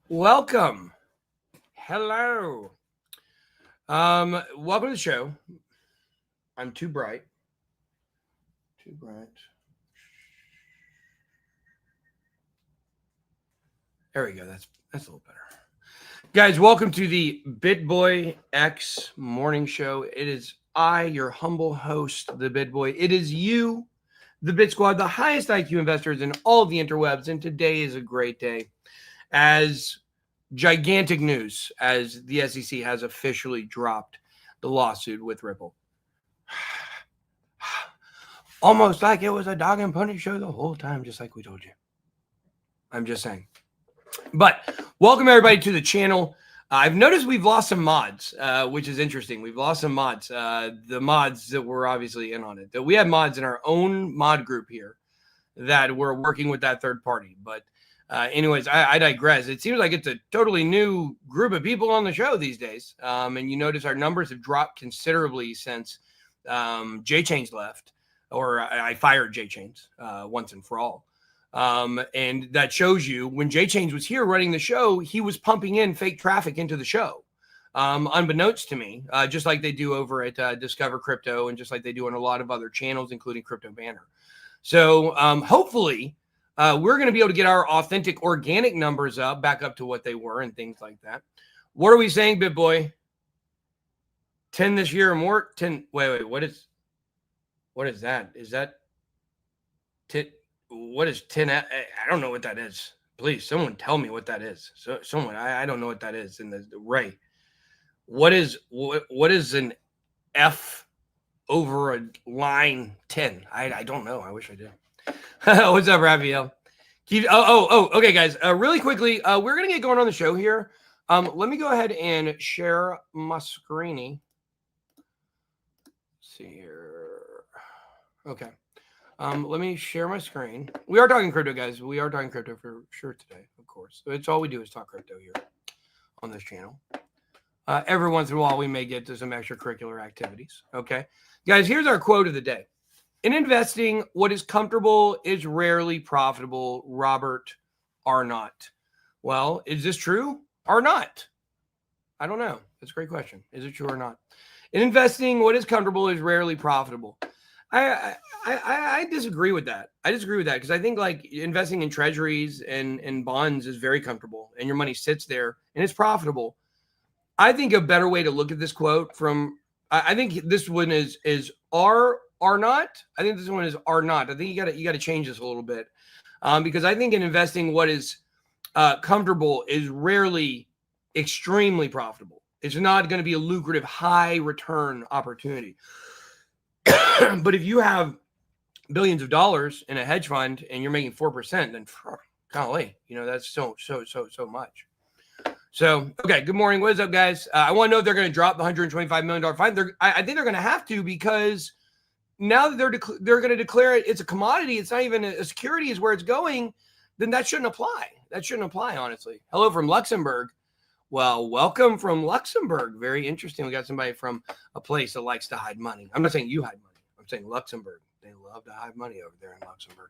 Welcome. Hello. Welcome to the show. I'm too bright. Too bright. There we go. That's a little better. Guys, welcome to the Bitboy X morning show. It is I, your humble host, the Bitboy. It is you, the Bit Squad, the highest IQ investors in all the interwebs, and today is a great day as gigantic news as the SEC has officially dropped the lawsuit with Ripple. Almost like it was a dog and pony show the whole time, just like we told you. I'm just saying. But welcome everybody to the channel. I've noticed we've lost some mods, which is interesting. We've lost some mods. The mods that were obviously in on it. That we had mods in our own mod group here that were working with that third party. But anyways, I digress. It seems like it's a totally new group of people on the show these days. And you notice our numbers have dropped considerably since J-Chains left, or I fired J-Chains once and for all. And that shows you when J-Chains was here running the show, he was pumping in fake traffic into the show, unbeknownst to me, just like they do over at Discover Crypto and just like they do on a lot of other channels, including Crypto Banner. So hopefully we're going to be able to get our authentic organic numbers back up to what they were and things like that. What are we saying, BitBoy? 10 this year or more? 10. Wait. What is that? Is that 10? What is 10? I don't know what that is. Please, someone tell me what that is. So someone, I don't know what that is in the Ray. What is an F over a line 10? I don't know. I wish I did. What's up, Raphael? Okay, guys. Really quickly, we're gonna get going on the show here. Let me go ahead and share my screeny. Let's see here. Okay. Let me share my screen. We are talking crypto, guys. We are talking crypto for sure today, of course. It's all we do is talk crypto here on this channel. Every once in a while, we may get to some extracurricular activities. Okay, guys. Here's our quote of the day. In investing, what is comfortable is rarely profitable. Robert Arnott. Well, is this true or not? I don't know. That's a great question. Is it true or not? In investing, what is comfortable is rarely profitable. I disagree with that. I disagree with that because I think like investing in treasuries and bonds is very comfortable and your money sits there and it's profitable. I think a better way to look at this quote from, I think this one is Arnott. I think this one is Arnott. I think you got to change this a little bit because I think in investing, what is comfortable is rarely extremely profitable. It's not going to be a lucrative high return opportunity. But if you have billions of dollars in a hedge fund and you're making 4%, then golly, that's so much. So, okay. Good morning. What is up, guys? I want to know if they're going to drop the $125 million fine. I think they're going to have to because now that they're going to declare it's a commodity. It's not even a security is where it's going. Then that shouldn't apply. That shouldn't apply, honestly. Hello from Luxembourg. Well, welcome from Luxembourg. Very interesting. We got somebody from a place that likes to hide money. I'm not saying you hide money. I'm saying Luxembourg. They love to hide money over there in Luxembourg.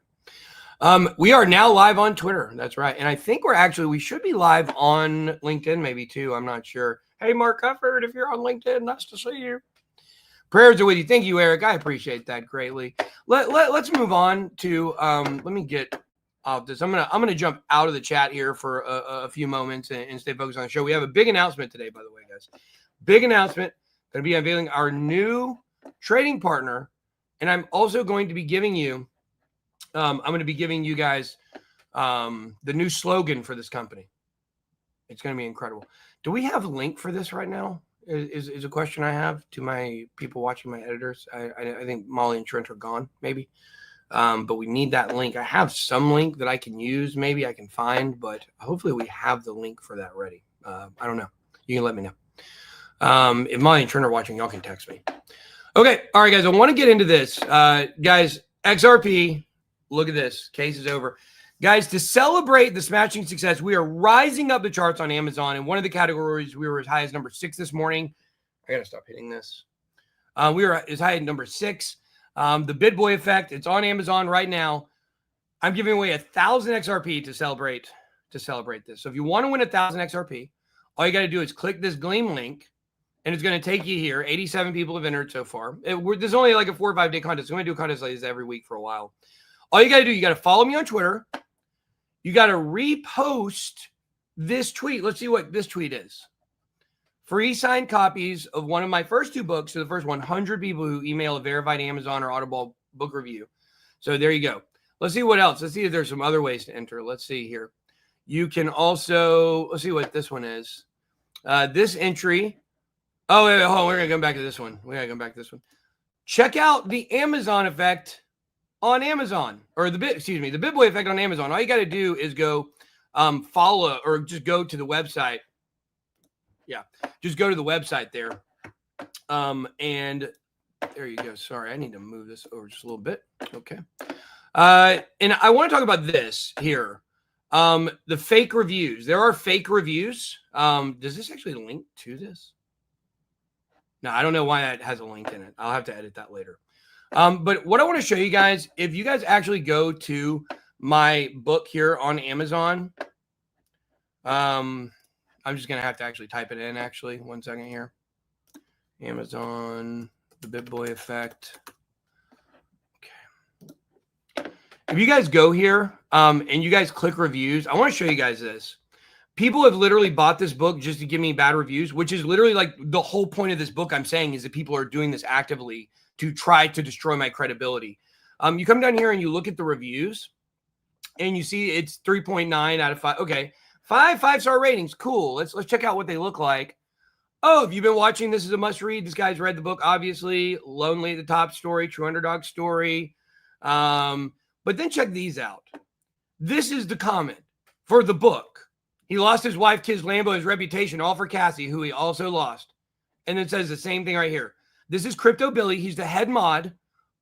We are now live on Twitter. That's right. And I think we should be live on LinkedIn maybe too. I'm not sure. Hey, Mark Hufford, if you're on LinkedIn, nice to see you. Prayers are with you. Thank you, Eric. I appreciate that greatly. Let's move on to, let me get off this. I'm gonna jump out of the chat here for a few moments and stay focused on the show. We have a big announcement today, by the way, guys. Big announcement. Going to be unveiling our new trading partner. And I'm also going to be giving you, I'm going to be giving you guys the new slogan for this company. It's going to be incredible. Do we have a link for this right now? Is a question I have to my people watching, my editors. I think Molly and Trent are gone, maybe. But we need that link. I have some link that I can use. Maybe I can find, but hopefully we have the link for that ready. I don't know. You can let me know. If Molly and Trent are watching, y'all can text me. Okay. All right, guys. I want to get into this. Guys, XRP, look at this. Case is over. Guys, to celebrate the smashing success, we are rising up the charts on Amazon. In one of the categories, we were as high as number 6 this morning. I got to stop hitting this. We were as high as number 6. The Bitboy effect, it's on Amazon right now. I'm giving away 1,000 XRP to celebrate to celebrate this. So if you want to win 1,000 XRP, all you got to do is click this Gleam link, and it's going to take you here. 87 people have entered so far. There's only like a 4 or 5 day contest. I'm going to do a contest like this every week for a while. All you got to do, you got to follow me on Twitter. You got to repost this tweet. Let's see what this tweet is. Free signed copies of one of my first 2 books to the first 100 people who email a verified Amazon or Audible book review. So there you go. Let's see what else. Let's see if there's some other ways to enter. Let's see here. You can also, let's see what this one is. This entry. Oh, wait, hold on. We're going to come back to this one. Check out the Amazon effect on Amazon, or the Bitboy effect on Amazon. All you got to do is go follow, or just go to the website. Yeah, just go to the website there. And there you go. Sorry, I need to move this over just a little bit. Okay. And I want to talk about this here. The fake reviews. There are fake reviews. Does this actually link to this? No, I don't know why that has a link in it. I'll have to edit that later. But what I want to show you guys, if you guys actually go to my book here on Amazon, I'm just going to have to actually type it in, actually. 1 second here. Amazon, the Bitboy effect. Okay. If you guys go here and you guys click reviews, I want to show you guys this. People have literally bought this book just to give me bad reviews, which is literally like the whole point of this book. I'm saying is that people are doing this actively to try to destroy my credibility. You come down here and you look at the reviews and you see it's 3.9 out of 5. Okay. 5-star ratings. Cool. Let's check out what they look like. Oh, if you've been watching, this is a must read. This guy's read the book, obviously. Lonely at the Top story, true underdog story. But then check these out. This is the comment for the book. He lost his wife, kids, Lambo, his reputation, all for Cassie, who he also lost. And it says the same thing right here. This is Crypto Billy. He's the head mod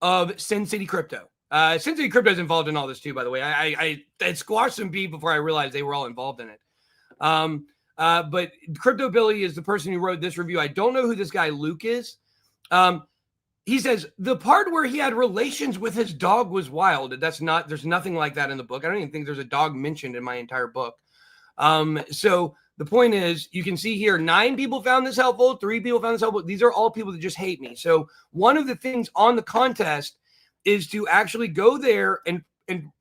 of Sin City Crypto. Sin City Crypto is involved in all this too, by the way. I squashed some people before I realized they were all involved in it. But Crypto Billy is the person who wrote this review. I don't know who this guy Luke is. He says the part where he had relations with his dog was wild. There's nothing like that in the book. I don't even think there's a dog mentioned in my entire book. So the point is, you can see here, 9 people found this helpful. 3 people found this helpful. These are all people that just hate me. So one of the things on the contest is to actually go there and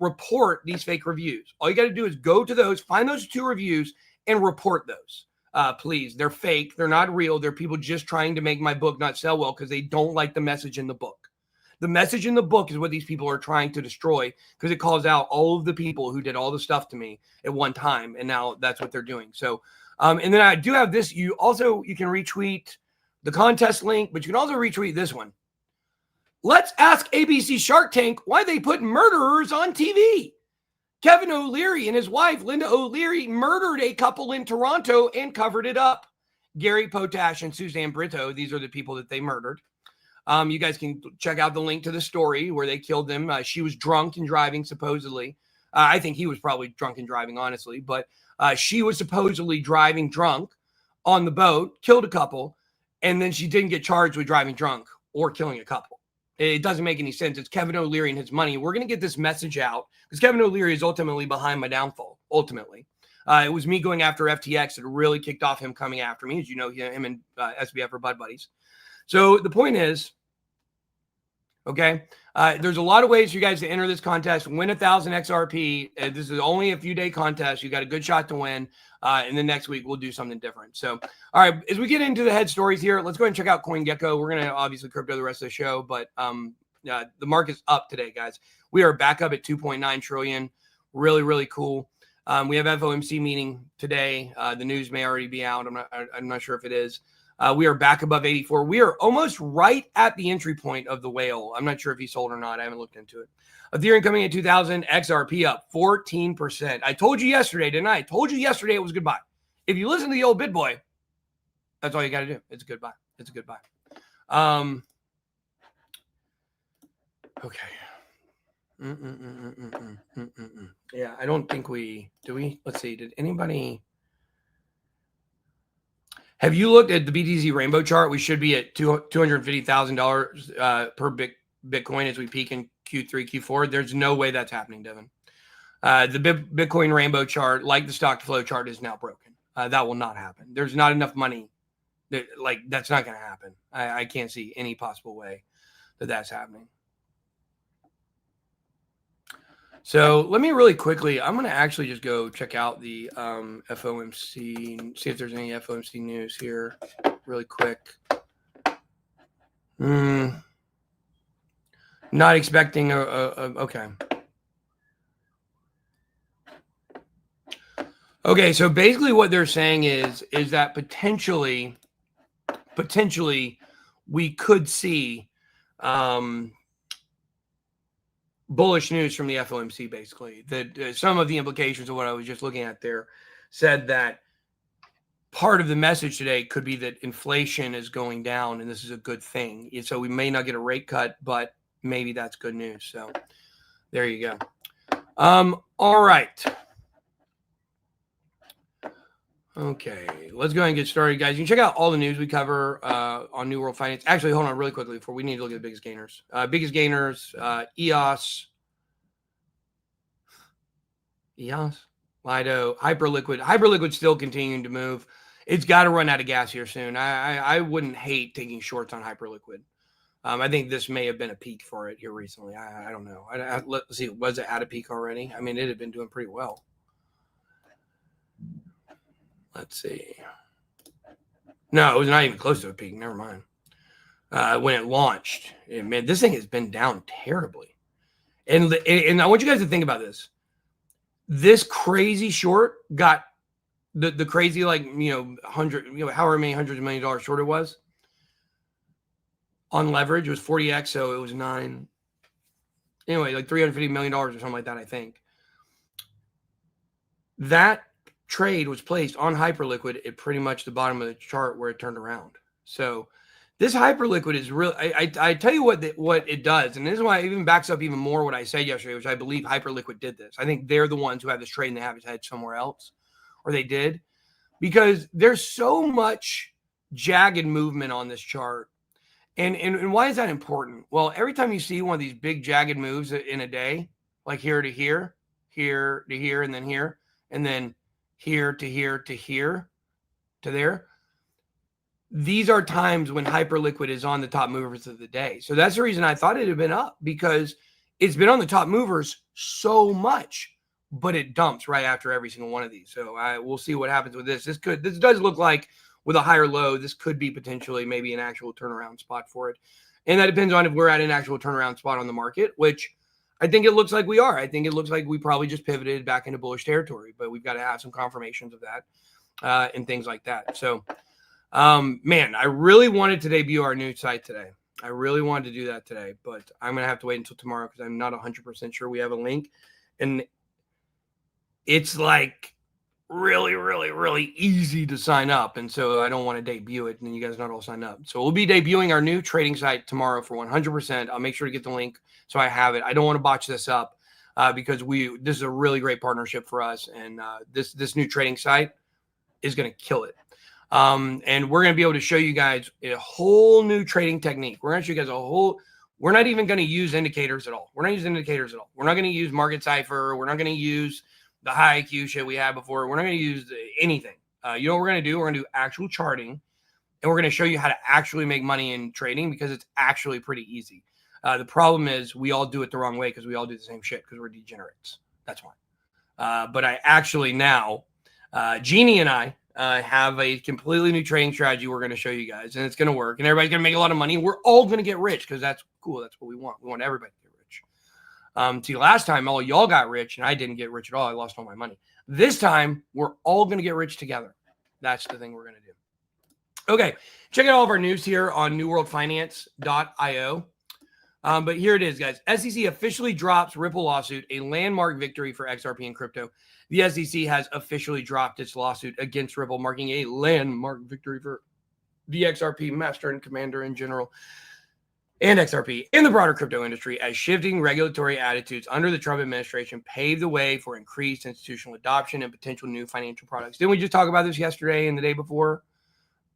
report these fake reviews. All you got to do is go to those, find those 2 reviews and report those. Please, they're fake. They're not real. They're people just trying to make my book not sell well because they don't like the message in the book. The message in the book is what these people are trying to destroy because it calls out all of the people who did all the stuff to me at one time. And now that's what they're doing. So, and then I do have this. You can retweet the contest link, but you can also retweet this one. Let's ask ABC Shark Tank why they put murderers on TV. Kevin O'Leary and his wife, Linda O'Leary, murdered a couple in Toronto and covered it up. Gary Potash and Suzanne Brito, these are the people that they murdered. You guys can check out the link to the story where they killed them. She was drunk and driving, supposedly. I think he was probably drunk and driving, honestly. But she was supposedly driving drunk on the boat, killed a couple, and then she didn't get charged with driving drunk or killing a couple. It doesn't make any sense. It's Kevin O'Leary and his money. We're going to get this message out because Kevin O'Leary is ultimately behind my downfall, ultimately. It was me going after FTX that really kicked off him coming after me. As you know, him and SBF are bud buddies. So the point is, okay, there's a lot of ways for you guys to enter this contest, win 1,000 XRP. This is only a few-day contest. You got a good shot to win. And then next week, we'll do something different. So, all right, as we get into the head stories here, let's go ahead and check out CoinGecko. We're going to obviously crypto the rest of the show, but the market's up today, guys. We are back up at 2.9 trillion. Really, really cool. We have FOMC meeting today. The news may already be out. I'm not sure if it is. We are back above 84. We are almost right at the entry point of the whale. I'm not sure if he sold or not. I haven't looked into it. Ethereum coming at 2,000. XRP up 14%. I told you yesterday, didn't I? I told you yesterday it was goodbye. If you listen to the old Bitboy, that's all you got to do. It's a good buy. It's a good buy. Okay. Yeah, I don't think do we? Let's see. Did anybody? Have you looked at the BTC rainbow chart? We should be at $250,000 per Bitcoin as we peak in Q3, Q4. There's no way that's happening, Devin. The Bitcoin rainbow chart, like the stock to flow chart, is now broken. That will not happen. There's not enough money. That's not going to happen. I can't see any possible way that that's happening. So let me really quickly, I'm going to actually just go check out the FOMC, see if there's any FOMC news here really quick. Not expecting okay. Okay, so basically what they're saying is that potentially we could see bullish news from the FOMC. Basically, that some of the implications of what I was just looking at there said that part of the message today could be that inflation is going down, and this is a good thing. So we may not get a rate cut, but maybe that's good news. So there you go. All right. Okay, let's go ahead and get started, guys. You can check out all the news we cover on New World Finance. Actually, hold on really quickly before we need to look at the biggest gainers. EOS, Lido, Hyperliquid. Hyperliquid still continuing to move. It's got to run out of gas here soon. I wouldn't hate taking shorts on Hyperliquid. I think this may have been a peak for it here recently. I don't know. Let's see. Was it at a peak already? I mean, it had been doing pretty well. Let's see. No, it was not even close to a peak. Never mind. When it launched, man, this thing has been down terribly. And I want you guys to think about this. This crazy short got the crazy, like, however many hundreds of $1 million short it was on leverage. It was 40x, so it was 9. Anyway, like $350 million or something like that, I think. That trade was placed on Hyperliquid at pretty much the bottom of the chart where it turned around. So this Hyperliquid is real. I tell you what it does, and this is why it even backs up even more what I said yesterday, which I believe Hyperliquid did this. I think they're the ones who have this trade and they have it hedged somewhere else, or they did, because there's so much jagged movement on this chart. And why is that important? Well, every time you see one of these big jagged moves in a day, like here to here, here to here, and then here, and then here to here to here to there, these are times when Hyperliquid is on the top movers of the day. So that's the reason I thought it had been up, because it's been on the top movers so much, but it dumps right after every single one of these. So we'll see what happens with this. This does look like, with a higher low, this could be potentially maybe an actual turnaround spot for it. And that depends on if we're at an actual turnaround spot on the market, which I think it looks like we are. I think it looks like we probably just pivoted back into bullish territory, but we've got to have some confirmations of that and things like that. So, man, I really wanted to debut our new site today. I really wanted to do that today, but I'm going to have to wait until tomorrow because I'm not 100% sure we have a link. And it's like really, really, really easy to sign up. And so I don't want to debut it and then you guys not all sign up. So we'll be debuting our new trading site tomorrow for 100%. I'll make sure to get the link so I have it. I don't want to botch this up because this is a really great partnership for us. And this new trading site is going to kill it. And we're going to be able to show you guys a whole new trading technique. We're going to show you guys we're not even going to use indicators at all. We're not using indicators at all. We're not going to use market cipher. We're not going to use the high IQ shit we had before. We're not going to use anything. You know what we're going to do? We're going to do actual charting, and we're going to show you how to actually make money in trading because it's actually pretty easy. The problem is we all do it the wrong way because we all do the same shit because we're degenerates. That's why. But I actually now, Jeannie and I have a completely new trading strategy we're going to show you guys, and it's going to work, and everybody's going to make a lot of money. We're all going to get rich because that's cool. That's what we want. We want everybody to get rich. See, last time all y'all got rich and I didn't get rich at all. I lost all my money. This time we're all going to get rich together. That's the thing we're going to do. Okay. Check out all of our news here on newworldfinance.io. But here it is, guys. SEC officially drops Ripple lawsuit, a landmark victory for XRP and crypto. The SEC has officially dropped its lawsuit against Ripple, marking a landmark victory for the XRP master and commander in general and XRP in the broader crypto industry, as shifting regulatory attitudes under the Trump administration pave the way for increased institutional adoption and potential new financial products. Didn't we just talk about this yesterday and the day before?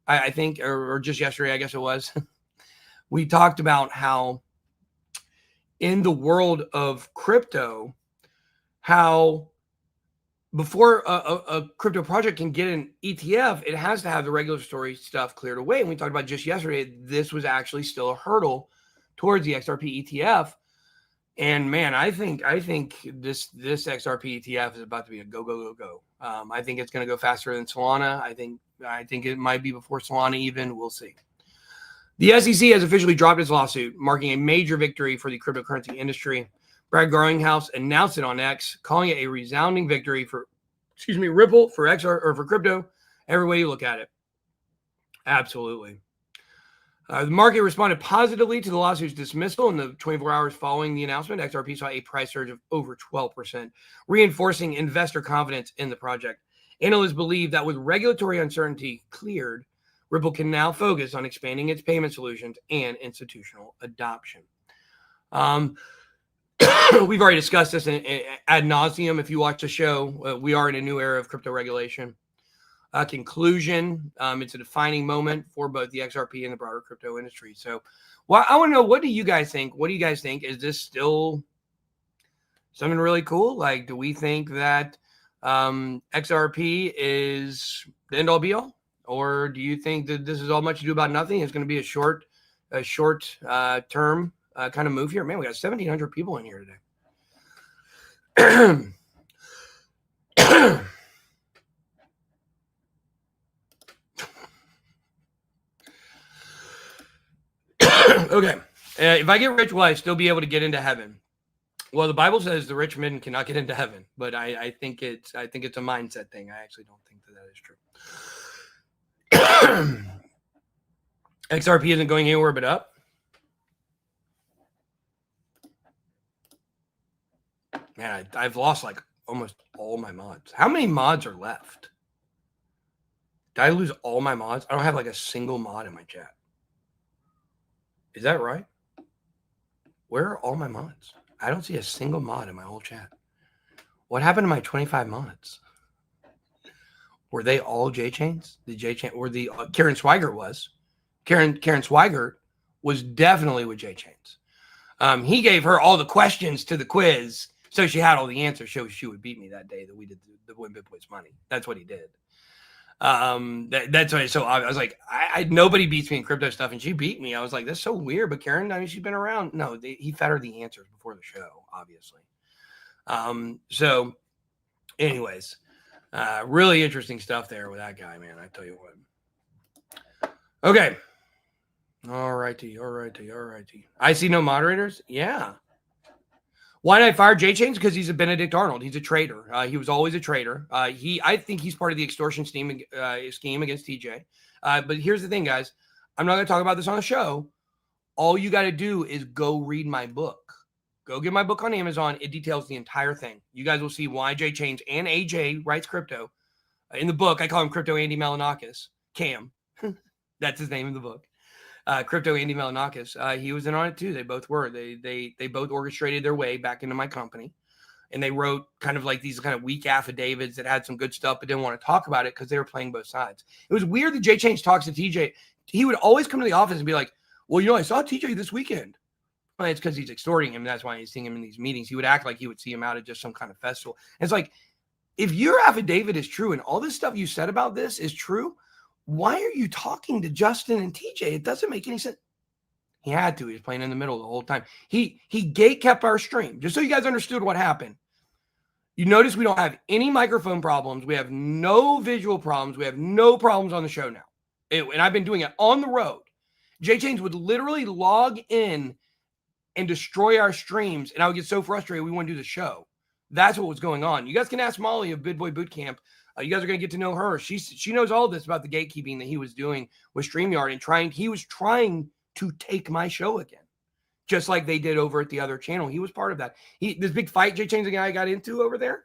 I think, or just yesterday, I guess it was. We talked about how in the world of crypto, how before a crypto project can get an ETF, it has to have the regulatory stuff cleared away. And we talked about just yesterday, this was actually still a hurdle towards the XRP ETF. And man, I think this XRP ETF is about to be a go. I think it's going to go faster than Solana. I think it might be before Solana even. We'll see. The SEC has officially dropped its lawsuit, marking a major victory for the cryptocurrency industry. Brad Garlinghouse announced it on X, calling it a resounding victory for, Ripple, for XR, or for crypto, every way you look at it. Absolutely. The market responded positively to the lawsuit's dismissal. In the 24 hours following the announcement, XRP saw a price surge of over 12%, reinforcing investor confidence in the project. Analysts believe that with regulatory uncertainty cleared, Ripple can now focus on expanding its payment solutions and institutional adoption. We've already discussed this ad nauseum. If you watch the show, we are in a new era of crypto regulation. Conclusion, it's a defining moment for both the XRP and the broader crypto industry. So, well, I want to know, what do you guys think? What do you guys think? Is this still something really cool? Like, do we think that XRP is the end all be all? Or do you think that this is all much ado about nothing? It's going to be a short term kind of move here. Man, we got 1,700 people in here today. Okay. If I get rich, will I still be able to get into heaven? Well, the Bible says the rich man cannot get into heaven, but I think it's a mindset thing. I actually don't think that is true. XRP isn't going anywhere but up. Man, I've lost like almost all my mods. How many mods are left? Did I lose all my mods? I don't have like a single mod in my chat. Is that right? Where are all my mods? I don't see a single mod in my whole chat. What happened to my 25 mods? Were they all J-Chains? The J-Chain, or the Karen Swigert was. Karen Swigert was definitely with J-Chains. He gave her all the questions to the quiz, so she had all the answers. So she would beat me that day that we did the Win Bitboy's money. That's what he did. That's why. So I was like, nobody beats me in crypto stuff, and she beat me. I was like, that's so weird. But Karen, I mean, she's been around. No, he fed her the answers before the show, obviously. So, anyways, really interesting stuff there with that guy, man. I tell you what. Okay. All righty. I see no moderators. Yeah. Why did I fire J-Chains? Because he's a Benedict Arnold. He's a traitor. He was always a traitor. I think he's part of the extortion scheme against TJ. But here's the thing, guys. I'm not going to talk about this on the show. All you got to do is go read my book. Go get my book on Amazon. It details the entire thing. You guys will see why J-Chains and AJ writes crypto. In the book, I call him Crypto Andy Malinakis. Cam. That's his name in the book. Crypto Andy Malinakis. He was in on it too. They both were. They both orchestrated their way back into my company, and they wrote kind of like these kind of weak affidavits that had some good stuff, but didn't want to talk about it because they were playing both sides. It was weird that J-Chains talks to TJ. He would always come to the office and be like, "Well, I saw TJ this weekend." Well, it's because he's extorting him. That's why he's seeing him in these meetings. He would act like he would see him out at just some kind of festival. And it's like, if your affidavit is true and all this stuff you said about this is true, why are you talking to Justin and TJ? It doesn't make any sense. He had to. He was playing in the middle the whole time. He gate kept our stream. Just so you guys understood what happened. You notice we don't have any microphone problems. We have no visual problems. We have no problems on the show now. And I've been doing it on the road. J-Chains would literally log in and destroy our streams, and I would get so frustrated we wouldn't do the show. That's what was going on. You guys can ask Molly of Bitboy BootCamp. You guys are going to get to know her. She knows all this about the gatekeeping that he was doing with StreamYard, and he was trying to take my show again, just like they did over at the other channel. He was part of that. This big fight J-Chains and I got into over there,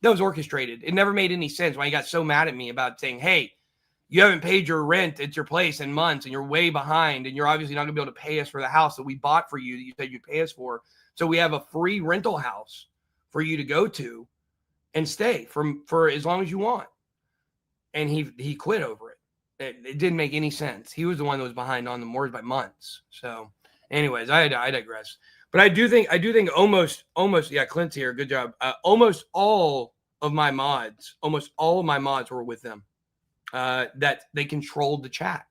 that was orchestrated. It never made any sense why he got so mad at me about saying, hey, you haven't paid your rent at your place in months, and you're way behind, and you're obviously not going to be able to pay us for the house that we bought for you that you said you'd pay us for. So we have a free rental house for you to go to and stay for as long as you want. And he quit over it. It didn't make any sense. He was the one that was behind on the mortgage by months. So anyways, I digress. But I do think almost, yeah, Clint's here. Good job. Almost all of my mods were with them. That they controlled the chat.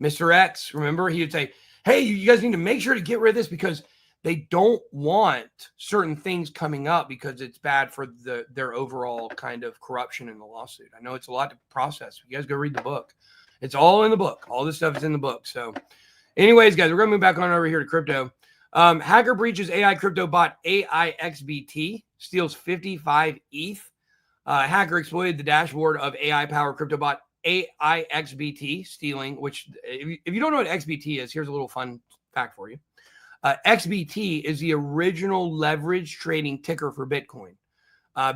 Mr. X, remember, he would say, hey, you guys need to make sure to get rid of this because they don't want certain things coming up because it's bad for their overall kind of corruption in the lawsuit. I know it's a lot to process. You guys go read the book. It's all in the book. All this stuff is in the book. So anyways, guys, we're going to move back on over here to crypto. Hacker breaches AI crypto bot AIXBT, steals 55 ETH. Hacker exploited the dashboard of AI-powered crypto bot AIXBT, stealing, which if you don't know what XBT is, here's a little fun fact for you. XBT is the original leverage trading ticker for Bitcoin.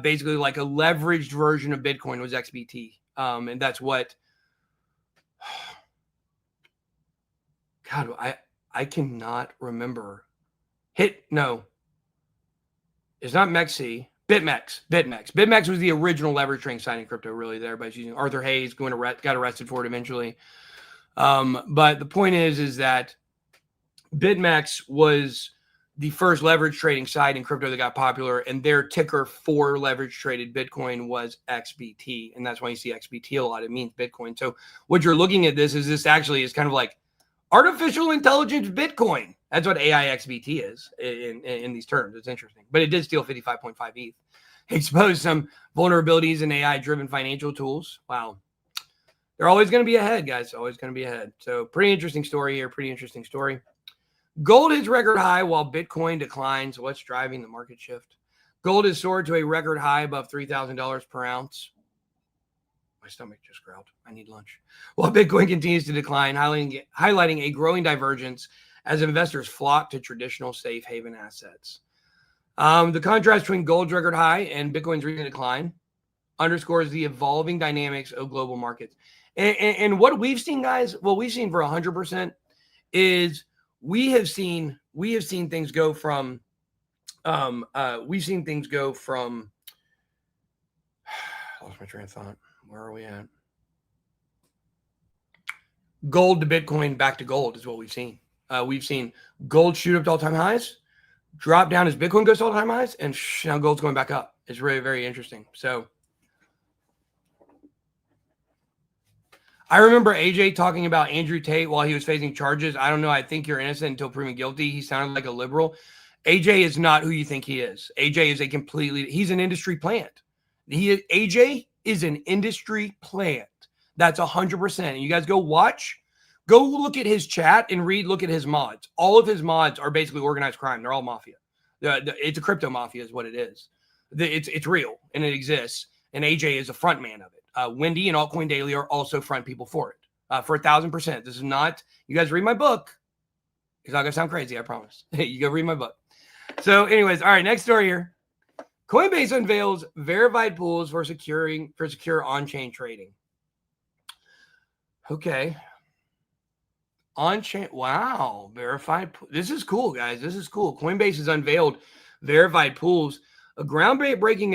Basically, like a leveraged version of Bitcoin was XBT. And that's what... God, I cannot remember. No. It's not Mexi. BitMEX. BitMEX was the original leverage trading site in crypto, really, that everybody's using. Arthur Hayes got arrested for it eventually. But the point is that BitMEX was the first leverage trading site in crypto that got popular, and their ticker for leverage traded Bitcoin was XBT. And that's why you see XBT a lot. It means Bitcoin. So what you're looking at this actually is kind of like artificial intelligence Bitcoin. That's what AIXBT is in these terms. It's interesting. But it did steal 55.5 ETH. Exposed some vulnerabilities in AI-driven financial tools. Wow. They're always going to be ahead, guys. Always going to be ahead. So pretty interesting story here. Pretty interesting story. Gold hits record high while Bitcoin declines. What's driving the market shift? Gold has soared to a record high above $3,000 per ounce. My stomach just growled. I need lunch. While Bitcoin continues to decline, highlighting a growing divergence as investors flock to traditional safe haven assets. The contrast between gold's record high and Bitcoin's recent decline underscores the evolving dynamics of global markets. And what we've seen, guys, what we've seen for 100% is we have seen things go from lost my train of thought. Where are we at? Gold to Bitcoin back to gold is what we've seen. We've seen gold shoot up to all-time highs, drop down as Bitcoin goes to all-time highs, and now gold's going back up. It's really very interesting. So I remember AJ talking about Andrew Tate while he was facing charges. I don't know. I think you're innocent until proven guilty. He sounded like a liberal. AJ is not who you think he is. AJ is he's an industry plant. AJ is an industry plant. That's 100%. And you guys go look at his chat and look at his mods. All of his mods are basically organized crime. They're all mafia. It's a crypto mafia is what it is. It's real and it exists. And AJ is a front man of it. Wendy and Altcoin Daily are also front people for it. For 1,000%. This is not, you guys read my book. It's not going to sound crazy, I promise. You go read my book. So anyways, all right, next story here. Coinbase unveils verified pools for secure on-chain trading. Okay. On-chain, wow, verified. This is cool, guys. This is cool. Coinbase has unveiled verified pools, a groundbreaking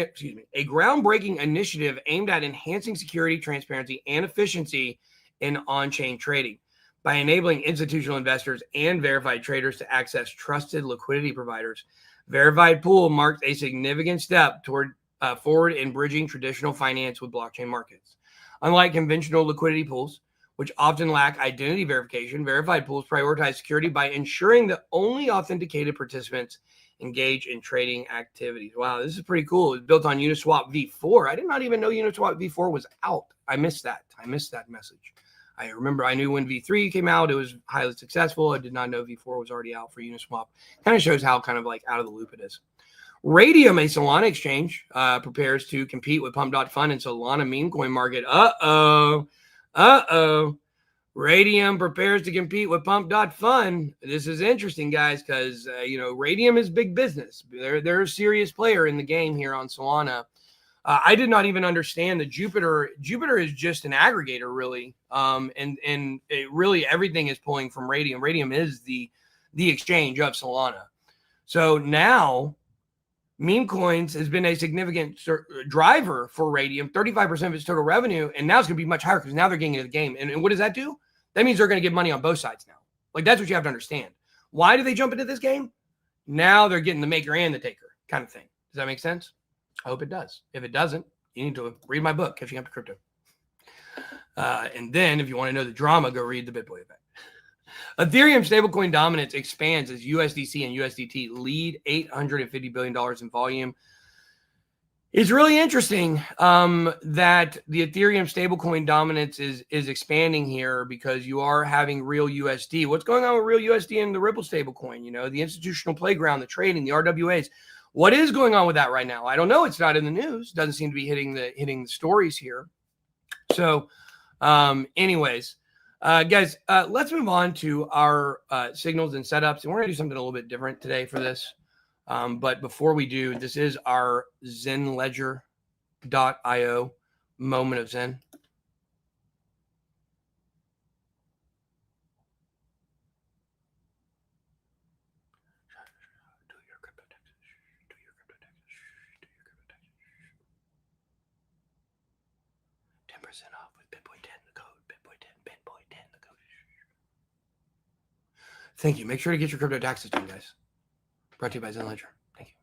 initiative aimed at enhancing security, transparency, and efficiency in on-chain trading by enabling institutional investors and verified traders to access trusted liquidity providers. Verified pool marked a significant step toward forward in bridging traditional finance with blockchain markets. Unlike conventional liquidity pools, which often lack identity verification, verified pools prioritize security by ensuring that only authenticated participants engage in trading activities. Wow, this is pretty cool. It's built on Uniswap v4. I did not even know Uniswap v4 was out. I missed that message. I remember I knew when v3 came out, it was highly successful. I did not know v4 was already out for Uniswap. Kind of shows how kind of like out of the loop it is. Radium, a Solana exchange, prepares to compete with Pump.Fund and Solana meme coin market. Radium prepares to compete with Pump.Fund. This is interesting, guys, because, Radium is big business. They're a serious player in the game here on Solana. I did not even understand that Jupiter is just an aggregator, really. And it really everything is pulling from Radium. Radium is the exchange of Solana. So now meme coins has been a significant driver for Radium, 35% of its total revenue. And now it's going to be much higher because now they're getting into the game. And what does that do? That means they're going to get money on both sides now. Like, that's what you have to understand. Why do they jump into this game? Now they're getting the maker and the taker kind of thing. Does that make sense? I hope it does. If it doesn't, you need to read my book, Catching Up to Crypto. And then if you want to know the drama, go read the Bitboy event. Ethereum stablecoin dominance expands as USDC and USDT lead $850 billion in volume. It's really interesting that the Ethereum stablecoin dominance is expanding here because you are having real USD. What's going on with real USD and the Ripple stablecoin? You know, the institutional playground, the trading, the RWAs. What is going on with that right now? I don't know. It's not in the news. Doesn't seem to be hitting the stories here. So, anyways, guys, let's move on to our signals and setups, and we're gonna do something a little bit different today for this. But before we do, this is our zenledger.io moment of Zen. Off with Bitboy 10, the code. Bitboy 10, Bitboy 10, the code. Thank you. Make sure to get your crypto taxes done, guys. Brought to you by Zen Ledger. Thank you.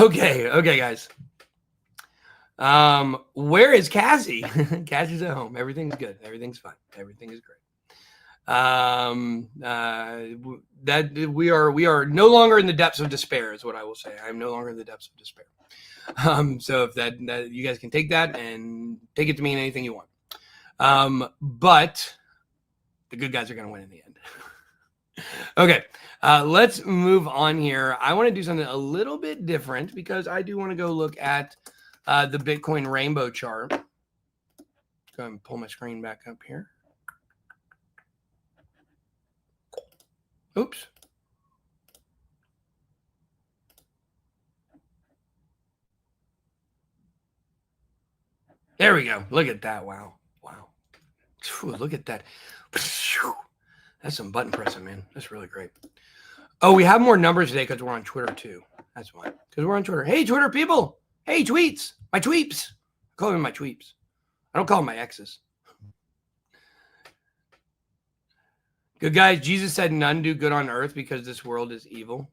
Okay, guys. Where is Cassie? Cassie's at home. Everything's good. Everything's fine. Everything is great. That we are no longer in the depths of despair, is what I will say. I'm no longer in the depths of despair. So if that you guys can take that and take it to mean anything you want. But the good guys are going to win in the end. Okay, let's move on here. I want to do something a little bit different because I do want to go look at the Bitcoin rainbow chart. Go ahead and pull my screen back up here. Oops. There we go. Look at that. Wow. Whew, look at that. That's some button pressing, man. That's really great. Oh, we have more numbers today because we're on Twitter too. That's why. Because we're on Twitter. Hey, Twitter people. Hey, tweets. My tweeps. I call them my tweeps. I don't call them my exes. Good guys. Jesus said none do good on earth because this world is evil.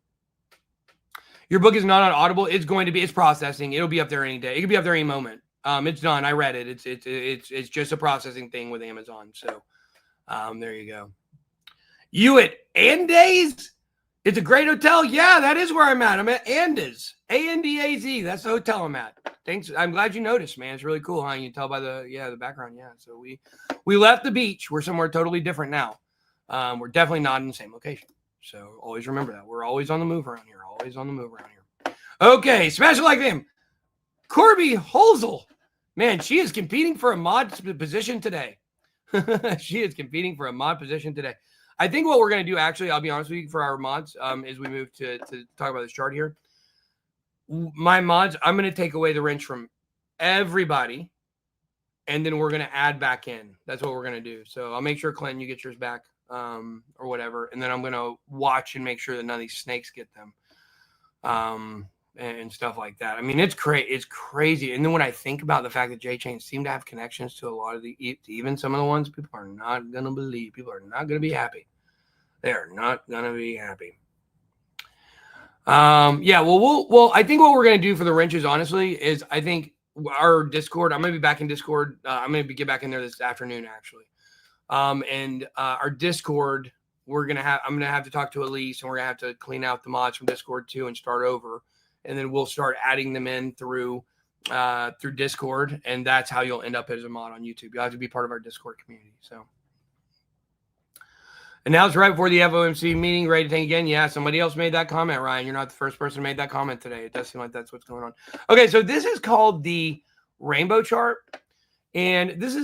Your book is not on Audible. It's going to be. It's processing. It'll be up there any day. It could be up there any moment. It's done. I read it. It's just a processing thing with Amazon. So, there you go. You at Andes? It's a great hotel. Yeah, that is where I'm at. I'm at Andes. A-N-D-A-Z. That's the hotel I'm at. Thanks. I'm glad you noticed, man. It's really cool, huh? You can tell by the background. Yeah. So we left the beach. We're somewhere totally different now. We're definitely not in the same location. So always remember that. We're always on the move around here. Always on the move around here. Okay. Smash it like them. Corby Holzel. Man, she is competing for a mod position today. She is competing for a mod position today. I think what we're going to do, actually, I'll be honest with you, for our mods, as we move to talk about this chart here, my mods, I'm going to take away the wrench from everybody, and then we're going to add back in. That's what we're going to do. So I'll make sure, Clinton, you get yours back or whatever, and then I'm going to watch and make sure that none of these snakes get them and stuff like that. I mean, it's crazy. And then when I think about the fact that J-Chain seem to have connections to a lot of even some of the ones people are not going to believe. People are not going to be happy. They are not going to be happy. Yeah, well, I think what we're going to do for the wrenches, honestly, is I think our Discord, I'm going to be back in Discord. I'm going to get back in there this afternoon, actually. And our Discord, I'm going to have to talk to Elise, and we're going to have to clean out the mods from Discord too and start over. And then we'll start adding them in through Discord, and that's how you'll end up as a mod on YouTube. You'll have to be part of our Discord community. So. And now it's right before the FOMC meeting. Ready to think again? Yeah, somebody else made that comment, Ryan. You're not the first person who made that comment today. It does seem like that's what's going on. Okay, so this is called the rainbow chart. And this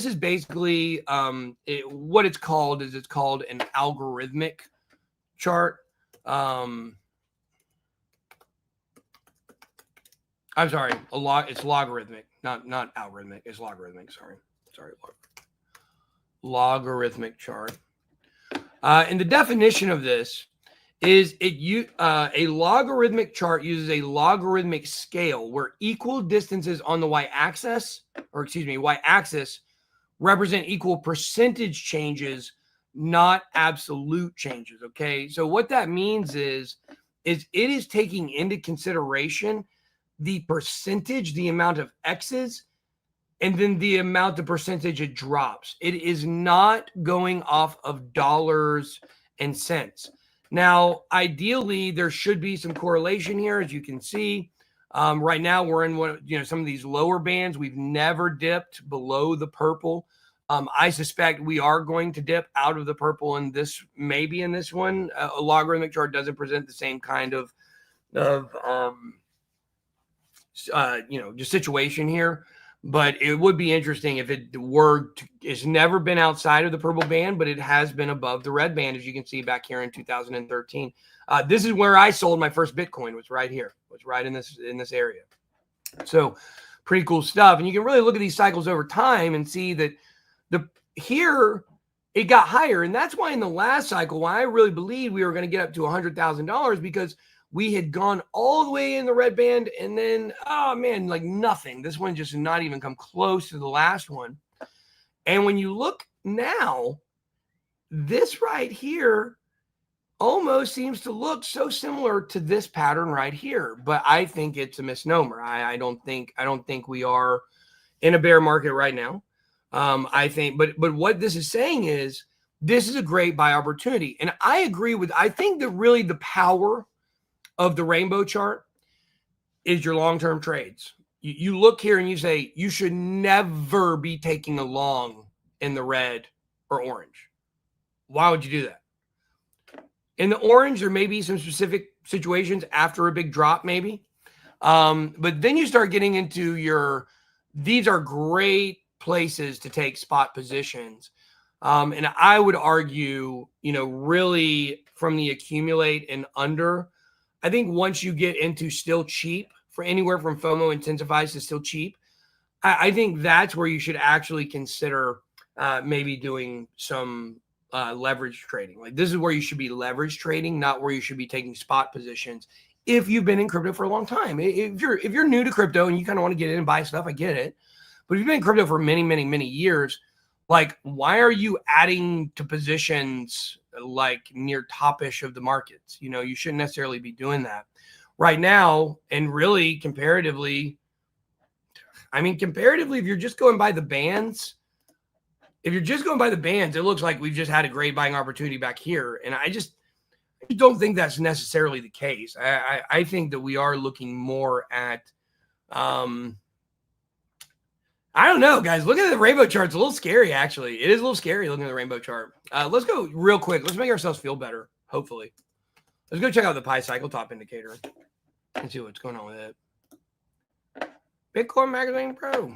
is basically what it's called is it's called an algorithmic chart. I'm sorry, it's logarithmic, not algorithmic. It's logarithmic. Sorry, logarithmic chart. And the definition of this is a logarithmic chart uses a logarithmic scale where equal distances on the y-axis represent equal percentage changes not absolute changes. Okay. So what that means is it is taking into consideration the percentage, the amount of X's, and then the amount, the percentage it drops. It is not going off of dollars and cents. Now, ideally, there should be some correlation here, as you can see. Right now, we're in some of these lower bands. We've never dipped below the purple. I suspect we are going to dip out of the purple in this, maybe in this one. A logarithmic chart doesn't present the same kind of just situation here. But it would be interesting if it were to, it's never been outside of the purple band, but it has been above the red band, as you can see back here in 2013. This is where I sold my first Bitcoin, was right here, was right in this area. So pretty cool stuff. And you can really look at these cycles over time and see that here it got higher. And that's why in the last cycle, why I really believed we were going to get up to $100,000, because we had gone all the way in the red band, and then, oh man, like nothing. This one just did not even come close to the last one. And when you look now, this right here almost seems to look so similar to this pattern right here. But I think it's a misnomer. I don't think we are in a bear market right now. I think, but what this is saying is this is a great buy opportunity. And I agree with, I think that really the power of the rainbow chart is your long-term trades. You look here and you say, you should never be taking a long in the red or orange. Why would you do that? In the orange, there may be some specific situations after a big drop, maybe. But then you start getting into these are great places to take spot positions. And I would argue, really from the accumulate and under, I think once you get into still cheap, for anywhere from FOMO intensifies to still cheap, I think that's where you should actually consider maybe doing some leverage trading. Like this is where you should be leverage trading, not where you should be taking spot positions. If you've been in crypto for a long time, if you're new to crypto and you kind of want to get in and buy stuff, I get it. But if you've been in crypto for many, many, many years, like why are you adding to positions like near top-ish of the markets? You shouldn't necessarily be doing that right now. And really comparatively, if you're just going by the bands, it looks like we've just had a great buying opportunity back here. And I don't think that's necessarily the case. I think that we are looking more at, I don't know, guys. Looking at the rainbow chart, it's a little scary, actually. It is a little scary looking at the rainbow chart. Let's go real quick. Let's make ourselves feel better, hopefully. Let's go check out the Pi cycle top indicator and see what's going on with it. Bitcoin Magazine Pro.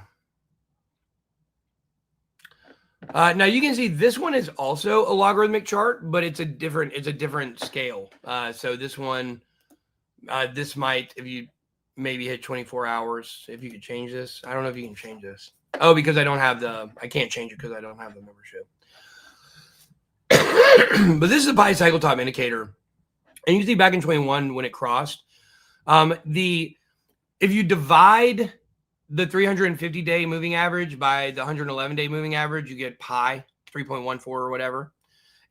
Now you can see this one is also a logarithmic chart, but it's a different scale. So this one, this might, if you maybe hit 24 hours, if you could change this. I don't know if you can change this. Oh, because I can't change it because I don't have the membership. But this is a Pi cycle top indicator. And you see back in 21 when it crossed, if you divide the 350-day moving average by the 111-day moving average, you get Pi 3.14 or whatever.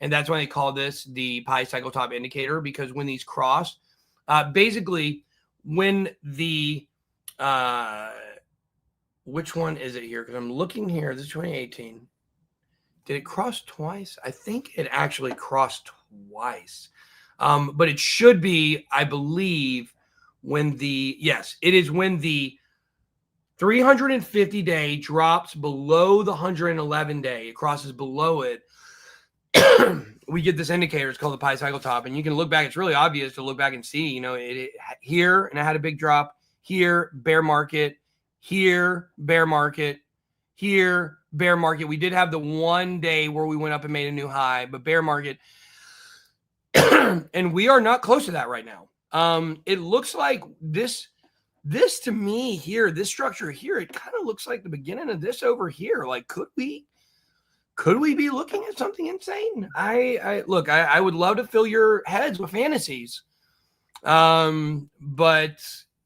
And that's why they call this the Pi cycle top indicator, because when these cross, basically when the which one is it here? Because I'm looking here. This is 2018. Did it cross twice? I think it actually crossed twice. But it should be, I believe, when it is when the 350-day drops below the 111-day. It crosses below it. We get this indicator. It's called the Pi cycle top. And you can look back. It's really obvious to look back and see, it here, and it had a big drop. Here, bear market. Here, bear market. Here, bear market. We did have the one day where we went up and made a new high, but bear market. And we are not close to that right now. It looks like this to me here, this structure here, it kind of looks like the beginning of this over here. Like, could we be looking at something insane? I would love to fill your heads with fantasies. But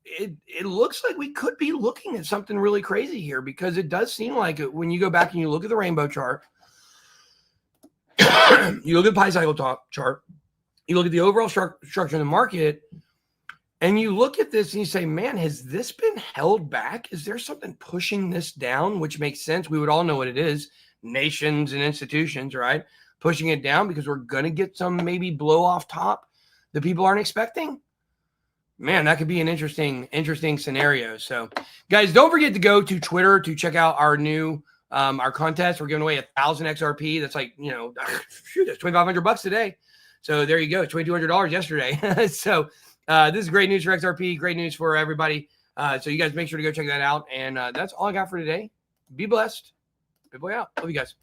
it looks like we could be looking at something really crazy here, because it does seem like it, when you go back and you look at the rainbow chart, You look at the Pi cycle chart, you look at the overall structure in the market, and you look at this and you say, man, has this been held back? Is there something pushing this down? Which makes sense. We would all know what it is. Nations and institutions, right? Pushing it down because we're going to get some maybe blow off top that people aren't expecting. Man, that could be an interesting scenario. So, guys, don't forget to go to Twitter to check out our new our contest. We're giving away 1,000 XRP. That's like, shoot, that's $2,500 today. So there you go, $2,200 yesterday. So this is great news for XRP, great news for everybody. So you guys make sure to go check that out. And that's all I got for today. Be blessed. Bitboy out. Love you guys.